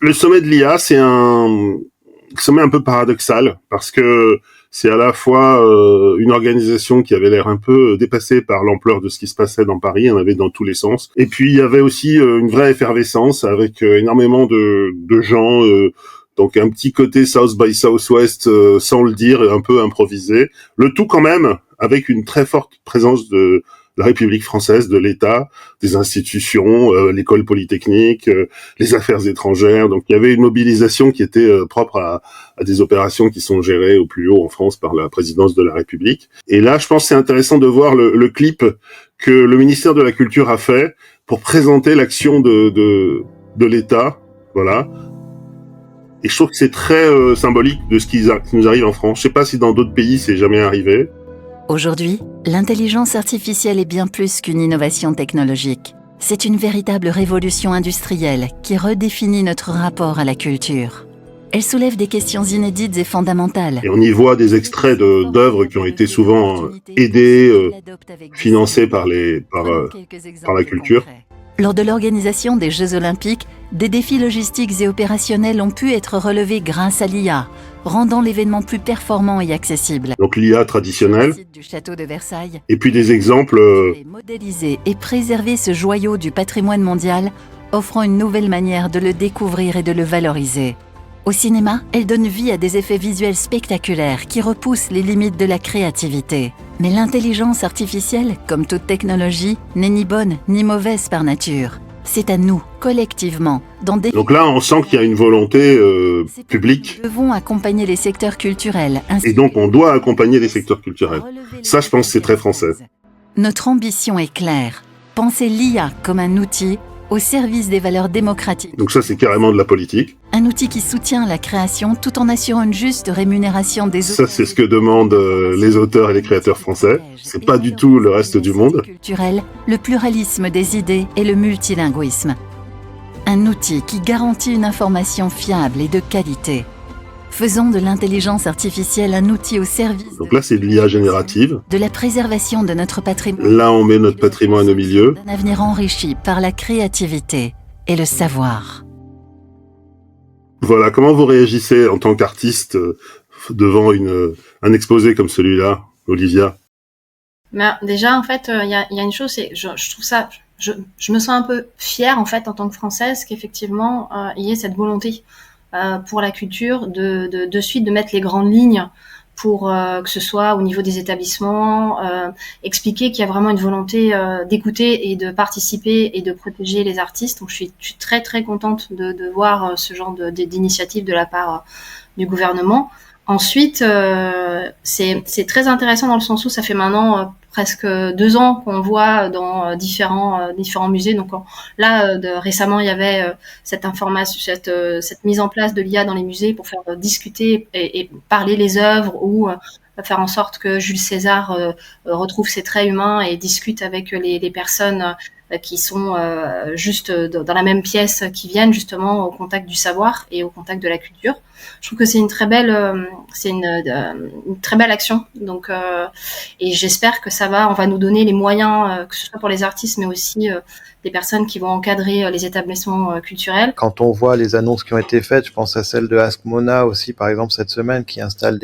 Le sommet de l'IA, c'est un sommet un peu paradoxal parce que c'est à la fois une organisation qui avait l'air un peu dépassée par l'ampleur de ce qui se passait dans Paris, il y en avait dans tous les sens. Et puis il y avait aussi une vraie effervescence avec énormément de gens, donc un petit côté South by Southwest sans le dire, un peu improvisé. Le tout quand même avec une très forte présence de la République française, de l'État, des institutions, l'école polytechnique, les affaires étrangères. Donc il y avait une mobilisation qui était propre à des opérations qui sont gérées au plus haut en France par la présidence de la République. Et là, je pense que c'est intéressant de voir le clip que le ministère de la Culture a fait pour présenter l'action de l'État, voilà. Et je trouve que c'est très symbolique de ce qui nous arrive en France. Je sais pas si dans d'autres pays c'est jamais arrivé. Aujourd'hui, l'intelligence artificielle est bien plus qu'une innovation technologique. C'est une véritable révolution industrielle qui redéfinit notre rapport à la culture. Elle soulève des questions inédites et fondamentales. Et on y voit des extraits d'œuvres qui ont été souvent aidées, financées par la culture. Lors de l'organisation des Jeux Olympiques, des défis logistiques et opérationnels ont pu être relevés grâce à l'IA, rendant l'événement plus performant et accessible. Donc l'IA traditionnelle, Du château de Versailles, et puis des exemples... modéliser et préserver ce joyau du patrimoine mondial, offrant une nouvelle manière de le découvrir et de le valoriser. Au cinéma, elle donne vie à des effets visuels spectaculaires qui repoussent les limites de la créativité. Mais l'intelligence artificielle, comme toute technologie, n'est ni bonne ni mauvaise par nature. C'est à nous, collectivement, Donc là, on sent qu'il y a une volonté publique. Nous devons accompagner les secteurs culturels. Et donc, on doit accompagner les secteurs culturels. Ça, je pense que c'est très français. Notre ambition est claire. Penser l'IA comme un outil au service des valeurs démocratiques. Donc ça, c'est carrément de la politique. Un outil qui soutient la création tout en assurant une juste rémunération des auteurs. Ça, c'est ce que demandent les auteurs et les créateurs français. C'est pas du tout le reste du monde. Culturel, le pluralisme des idées et le multilinguisme. Un outil qui garantit une information fiable et de qualité. Faisons de l'intelligence artificielle un outil au service Donc là, c'est de l'IA générative. de la préservation de notre patrimoine. Là, on met notre patrimoine au milieu. Un avenir enrichi par la créativité et le savoir. Voilà, comment vous réagissez en tant qu'artiste devant un exposé comme celui-là, Olivia? Ben, déjà, en fait, il y a une chose, c'est je trouve ça, je me sens un peu fière, en fait, en tant que Française, qu'effectivement, il y ait cette volonté pour la culture de suite de mettre les grandes lignes pour que ce soit au niveau des établissements, expliquer qu'il y a vraiment une volonté d'écouter et de participer et de protéger les artistes. Donc je suis très très contente de voir ce genre d'initiative de la part du gouvernement. Ensuite, c'est très intéressant dans le sens où ça fait maintenant presque 2 ans qu'on voit dans différents musées. Donc là, récemment, il y avait cette information, cette mise en place de l'IA dans les musées pour faire discuter et parler les œuvres ou faire en sorte que Jules César retrouve ses traits humains et discute avec les personnes qui sont juste dans la même pièce, qui viennent justement au contact du savoir et au contact de la culture. Je trouve que c'est une très belle action. Donc et j'espère que on va nous donner les moyens, que ce soit pour les artistes, mais aussi des personnes qui vont encadrer les établissements culturels. Quand on voit les annonces qui ont été faites, je pense à celle de Ask Mona aussi, par exemple, cette semaine, qui installe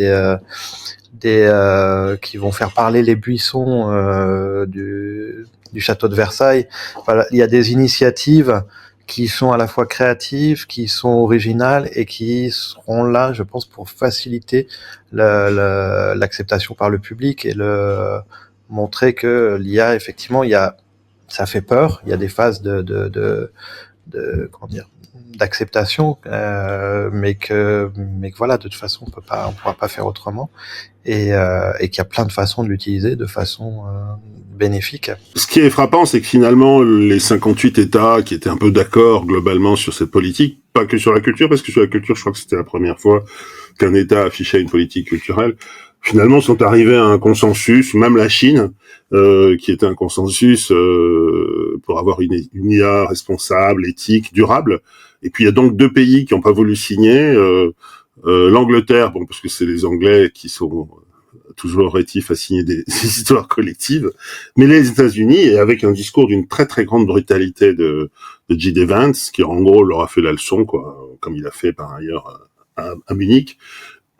qui vont faire parler les buissons du château de Versailles. Voilà, il y a des initiatives qui sont à la fois créatives, qui sont originales et qui seront là, je pense, pour faciliter l'acceptation par le public et montrer que l'IA, effectivement, ça fait peur. Il y a des phases comment dire, d'acceptation, mais que voilà, de toute façon, on pourra pas faire autrement, et qu'il y a plein de façons de l'utiliser de façon bénéfique. Ce qui est frappant, c'est que finalement, les 58 États qui étaient un peu d'accord globalement sur cette politique, pas que sur la culture, parce que sur la culture, je crois que c'était la première fois qu'un État affichait une politique culturelle, finalement sont arrivés à un consensus, même la Chine, qui était un consensus pour avoir une IA responsable, éthique, durable. Et puis il y a donc 2 pays qui n'ont pas voulu signer, l'Angleterre, bon, parce que c'est les Anglais qui sont toujours rétif à signer des histoires collectives. Mais les États-Unis, et avec un discours d'une très très grande brutalité de J.D. Vance, qui en gros leur a fait la leçon, quoi, comme il a fait par ailleurs à Munich,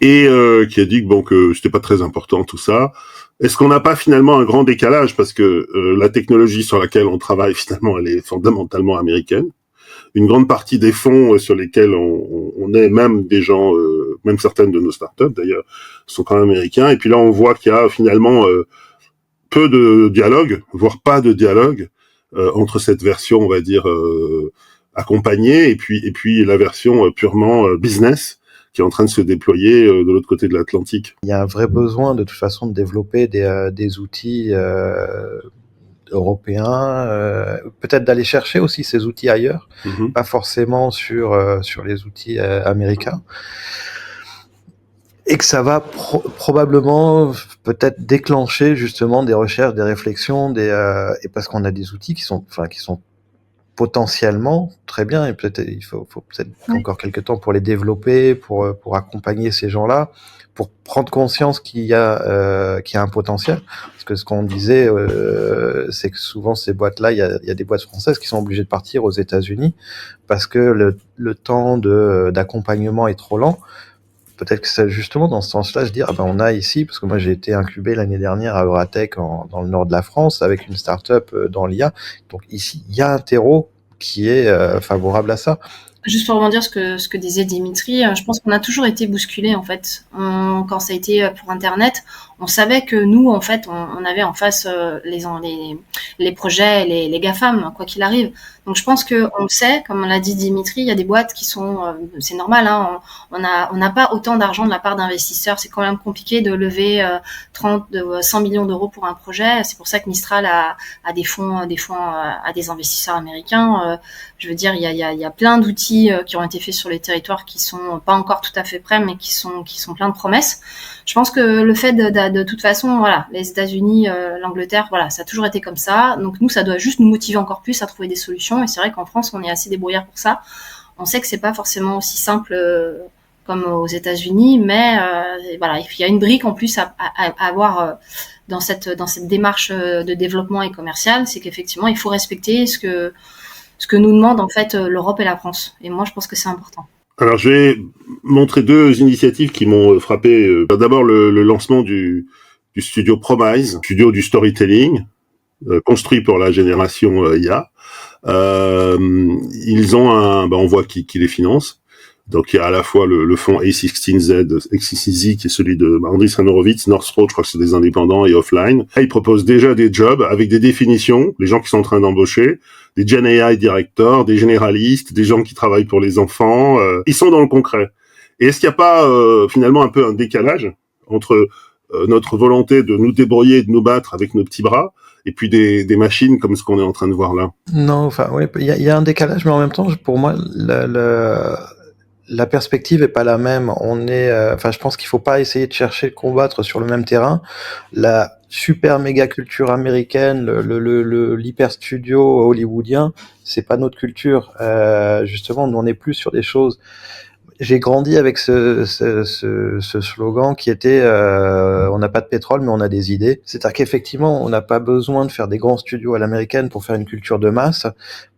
et qui a dit que c'était pas très important tout ça. Est-ce qu'on n'a pas finalement un grand décalage, parce que la technologie sur laquelle on travaille finalement elle est fondamentalement américaine. Une grande partie des fonds sur lesquels on est, même des gens, même certaines de nos startups d'ailleurs, sont quand même américains. Et puis là, on voit qu'il y a finalement peu de dialogue, voire pas de dialogue entre cette version, on va dire, accompagnée et puis la version purement business qui est en train de se déployer de l'autre côté de l'Atlantique. Il y a un vrai besoin de toute façon de développer des outils européens, peut-être d'aller chercher aussi ces outils ailleurs, pas forcément sur les outils américains, et que ça va probablement peut-être déclencher justement des recherches, des réflexions, et parce qu'on a des outils qui sont potentiellement très bien, et peut-être il faut peut-être encore quelques temps pour les développer, pour accompagner ces gens-là, pour prendre conscience qu'il y a un potentiel. Parce que ce qu'on disait, c'est que souvent ces boîtes-là, il y a des boîtes françaises qui sont obligées de partir aux États-Unis parce que le temps d'accompagnement est trop lent. Peut-être que c'est justement dans ce sens-là, je dis, on a ici, parce que moi j'ai été incubé l'année dernière à Euratech dans le nord de la France avec une start-up dans l'IA. Donc ici, il y a un terreau qui est favorable à ça. Juste pour rebondir ce que disait Dimitri, je pense qu'on a toujours été bousculés en fait. Quand ça a été pour Internet, on savait que nous en fait on avait en face les projets, les GAFAM, quoi qu'il arrive. Donc je pense que on le sait, comme l'a dit Dimitri, il y a des boîtes qui sont, c'est normal, hein, on n'a pas autant d'argent de la part d'investisseurs. C'est quand même compliqué de lever 100 millions d'euros pour un projet. C'est pour ça que Mistral a des fonds à des investisseurs américains. Je veux dire, il y a plein d'outils qui ont été faits sur les territoires qui sont pas encore tout à fait prêts, mais qui sont plein de promesses. Je pense que le fait de toute façon, voilà, les États-Unis, l'Angleterre, voilà, ça a toujours été comme ça. Donc nous, ça doit juste nous motiver encore plus à trouver des solutions. Et c'est vrai qu'en France, on est assez débrouillard pour ça. On sait que c'est pas forcément aussi simple comme aux États-Unis, mais voilà, il y a une brique en plus à avoir dans cette démarche de développement et commercial, c'est qu'effectivement, il faut respecter ce que nous demandent en fait l'Europe et la France. Et moi, je pense que c'est important. Alors, je vais montrer deux initiatives qui m'ont frappé. D'abord, le lancement du studio Promise, studio du storytelling, construit pour la génération IA. Ils ont on voit qui les finance. Donc il y a à la fois le fonds A16Z, XCZ, qui est celui de Andreessen Horowitz, Northrop, je crois que c'est des indépendants, et Offline. Là, ils proposent déjà des jobs avec des définitions, les gens qui sont en train d'embaucher, des Gen AI directors, des généralistes, des gens qui travaillent pour les enfants. Ils sont dans le concret. Et est-ce qu'il n'y a pas finalement un peu un décalage entre notre volonté de nous débrouiller, de nous battre avec nos petits bras, et puis des machines comme ce qu'on est en train de voir là? Non, oui, il y a un décalage, mais en même temps, pour moi, la perspective est pas la même. Je pense qu'il faut pas essayer de chercher de combattre sur le même terrain. La super méga culture américaine, l'hyper studio hollywoodien, c'est pas notre culture. Justement, nous on est plus sur des choses. J'ai grandi avec ce slogan qui était on n'a pas de pétrole mais on a des idées. C'est-à-dire qu'effectivement on n'a pas besoin de faire des grands studios à l'américaine pour faire une culture de masse.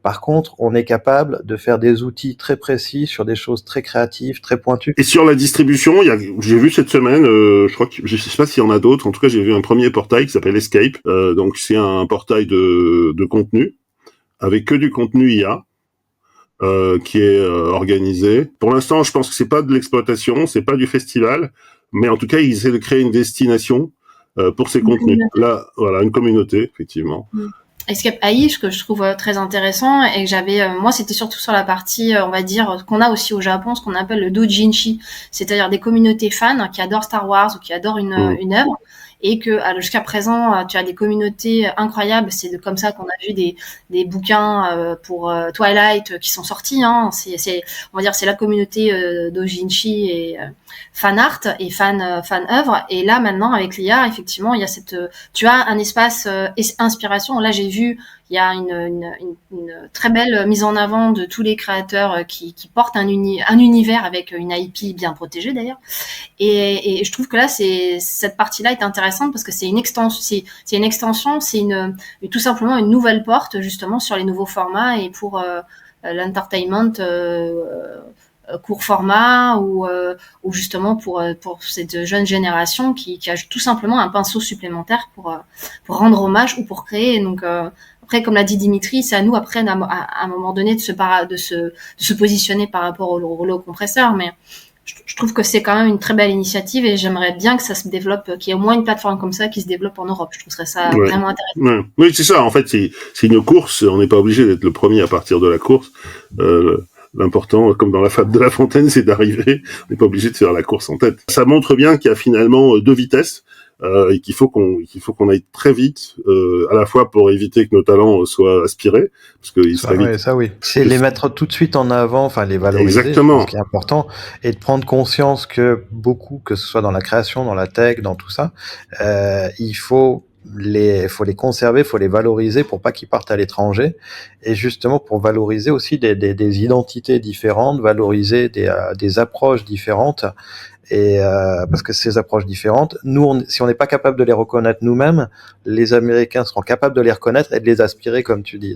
Par contre, on est capable de faire des outils très précis sur des choses très créatives, très pointues. Et sur la distribution, j'ai vu cette semaine, je crois que je sais pas s'il y en a d'autres. En tout cas, j'ai vu un premier portail qui s'appelle Escape. Donc c'est un portail de contenu avec que du contenu IA. Qui est organisé. Pour l'instant, je pense que c'est pas de l'exploitation, c'est pas du festival, mais en tout cas, ils essaient de créer une destination pour ces contenus. Là, voilà, une communauté, effectivement. Escape AI, ce que je trouve très intéressant, et que j'avais, moi, c'était surtout sur la partie, on va dire, qu'on a aussi au Japon, ce qu'on appelle le doujinshi, c'est-à-dire des communautés fans qui adorent Star Wars ou qui adorent une œuvre, et que jusqu'à présent, tu as des communautés incroyables. C'est comme ça qu'on a vu des bouquins pour Twilight qui sont sortis. Hein. On va dire, c'est la communauté doujinshi fan art et fan œuvre. Et là maintenant avec l'IA, effectivement, il y a tu as un espace inspiration. Là j'ai vu, il y a une très belle mise en avant de tous les créateurs qui portent un univers avec une IP bien protégée d'ailleurs. Et je trouve que là cette partie-là est intéressante parce que c'est une extension, tout simplement une nouvelle porte justement sur les nouveaux formats et pour l'entertainment court format ou justement pour cette jeune génération qui a tout simplement un pinceau supplémentaire pour rendre hommage ou pour créer. Donc après, comme l'a dit Dimitri, c'est à nous après à un moment donné de se positionner par rapport au rouleau compresseur, mais je trouve que c'est quand même une très belle initiative et j'aimerais bien que ça se développe, qu'il y ait au moins une plateforme comme ça qui se développe en Europe. Je trouverais ça vraiment intéressant. Ouais. Oui, c'est ça. En fait, c'est une course. On n'est pas obligé d'être le premier à partir de la course. L'important, comme dans la fable de La Fontaine, c'est d'arriver. On n'est pas obligé de faire la course en tête. Ça montre bien qu'il y a finalement deux vitesses. Et qu'il faut qu'on aille très vite, à la fois pour éviter que nos talents soient aspirés, parce qu'il serait vite. Oui, ça oui. C'est les mettre tout de suite en avant, enfin les valoriser. Exactement. Ce qui est important, et de prendre conscience que que ce soit dans la création, dans la tech, dans tout ça, il faut les conserver, faut les valoriser pour pas qu'ils partent à l'étranger, et justement pour valoriser aussi des identités différentes, valoriser des approches différentes. Et parce que ces approches différentes, si on n'est pas capable de les reconnaître nous-mêmes, les Américains seront capables de les reconnaître et de les aspirer, comme tu dis.